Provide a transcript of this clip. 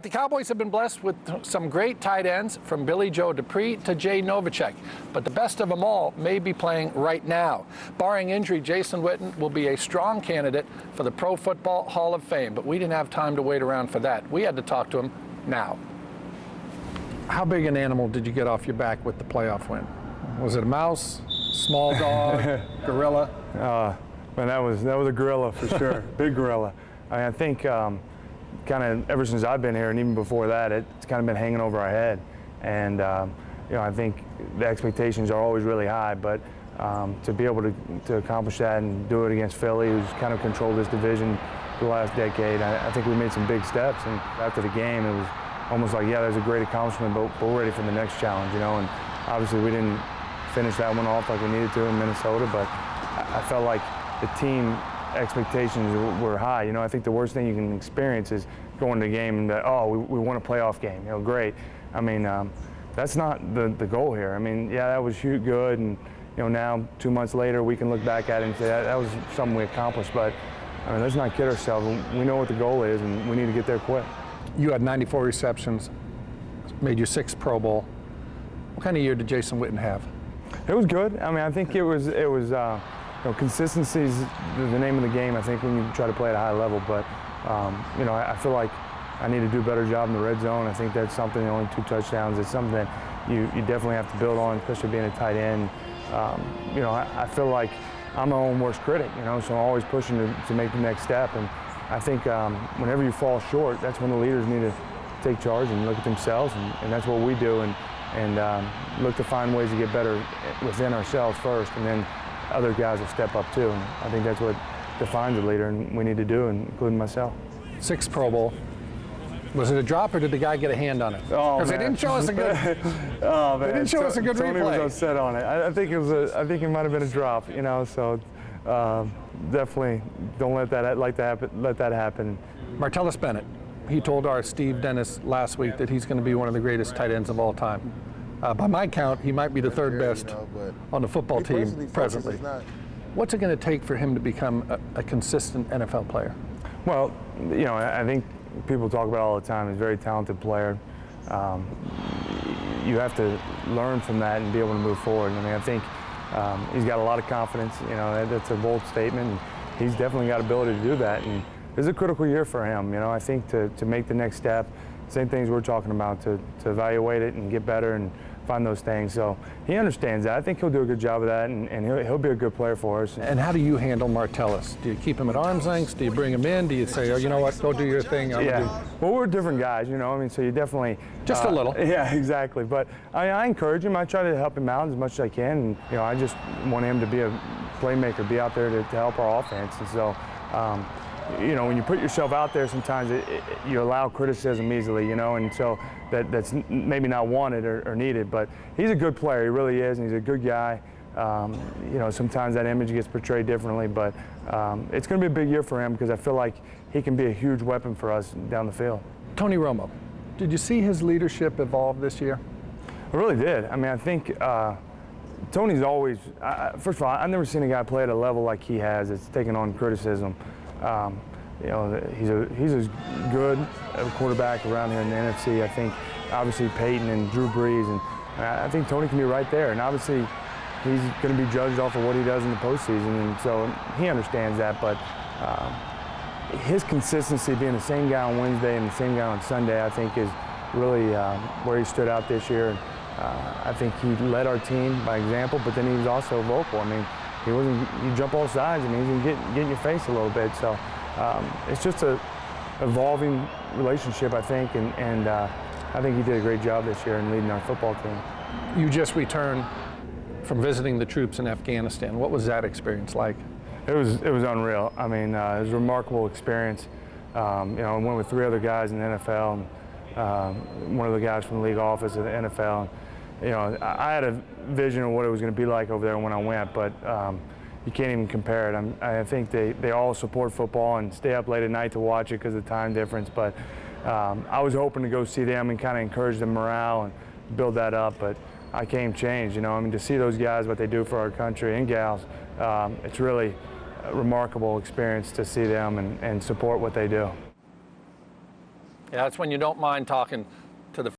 The Cowboys have been blessed with some great tight ends, from Billy Joe Dupree to Jay Novacek, but the best of them all may be playing right now. Barring injury, Jason Witten will be a strong candidate for the Pro Football Hall of Fame, but we didn't have time to wait around for that. We had to talk to him now. How big an animal did you get off your back with the playoff win? Was it a mouse, small dog, gorilla? Man, that was a gorilla for sure, big gorilla. I think kind of ever since I've been here, and even before that, it's kind of been hanging over our head. And you know, I think the expectations are always really high, but to be able to accomplish that and do it against Philly, who's kind of controlled this division for the last decade, I think we made some big steps. And after the game, it was almost like, yeah, that was a great accomplishment, but we're ready for the next challenge, you know. And obviously, we didn't finish that one off like we needed to in Minnesota, but I felt like the team expectations were high. You know, I think the worst thing you can experience is going to a game and oh, we won a playoff game. You know, great. I mean, that's not the goal here. I mean, yeah, that was good, and you know, now 2 months later, we can look back at it and say that was something we accomplished. But I mean, let's not kid ourselves. We know what the goal is, and we need to get there quick. You had 94 receptions, made your 6th Pro Bowl. What kind of year did Jason Witten have? It was good. I mean, I think it was. You know, consistency is the name of the game, I think, when you try to play at a high level. But, you know, I feel like I need to do a better job in the red zone. I think that's something, only 2 touchdowns, it's something that you definitely have to build on, especially being a tight end. You know, I feel like I'm my own worst critic, you know, so I'm always pushing to make the next step. And I think whenever you fall short, that's when the leaders need to take charge and look at themselves, and that's what we do, and look to find ways to get better within ourselves first, and then other guys will step up too. And I think that's what defines a leader, and we need to do, including myself. 6th Pro Bowl. Was it a drop, or did the guy get a hand on it? Oh, because they didn't show us a good. Oh man, they didn't show us a good Tony replay. was upset on it. I think it was I think it might have been a drop, you know. So definitely don't let that happen. Martellus Bennett. He told our Steve Dennis last week that he's going to be one of the greatest tight ends of all time. By my count, he might be the 3rd best on the football team presently. What's it going to take for him to become a consistent NFL player? Well, you know, I think people talk about it all the time. He's a very talented player. You have to learn from that and be able to move forward. I mean, I think he's got a lot of confidence. You know, that's a bold statement. And he's definitely got ability to do that. And this is a critical year for him. You know, I think to make the next step, same things we're talking about, to evaluate it and get better and find those things. So he understands that. I think he'll do a good job of that, and he'll be a good player for us. And how do you handle Martellus? Do you keep him at arm's length? Do you bring him in? Do you say, oh, you know what, go do your thing? Yeah. Well, we're different guys, you know. I mean, so you definitely just a little. Yeah, exactly. But I encourage him. I try to help him out as much as I can. And you know, I just want him to be a playmaker, be out there to help our offense. And so, you know, when you put yourself out there, sometimes you allow criticism easily, you know, and so that's maybe not wanted or needed. But he's a good player, he really is, and he's a good guy. You know, sometimes that image gets portrayed differently, but it's going to be a big year for him because I feel like he can be a huge weapon for us down the field. Tony Romo, did you see his leadership evolve this year? I really did. I mean, I think Tony's always, first of all, I've never seen a guy play at a level like he has. It's taken on criticism. You know, he's as good a quarterback around here in the NFC. I think obviously Peyton and Drew Brees, and I think Tony can be right there. And obviously he's going to be judged off of what he does in the postseason, and so he understands that. But his consistency, being the same guy on Wednesday and the same guy on Sunday, I think is really where he stood out this year. I think he led our team by example, but then he was also vocal. I mean, you jump all sides. I mean, he can get in your face a little bit. So it's just a evolving relationship, I think, and I think he did a great job this year in leading our football team. You just returned from visiting the troops in Afghanistan. What was that experience like? It was unreal. I mean, it was a remarkable experience. You know, I went with 3 other guys in the NFL, and one of the guys from the league office at the NFL. You know, I had a vision of what it was going to be like over there when I went, but you can't even compare it. I think they all support football and stay up late at night to watch it because of the time difference. But I was hoping to go see them and kind of encourage the morale and build that up. But I came changed, you know. I mean, to see those guys, what they do for our country and gals, it's really a remarkable experience to see them and support what they do. Yeah, that's when you don't mind talking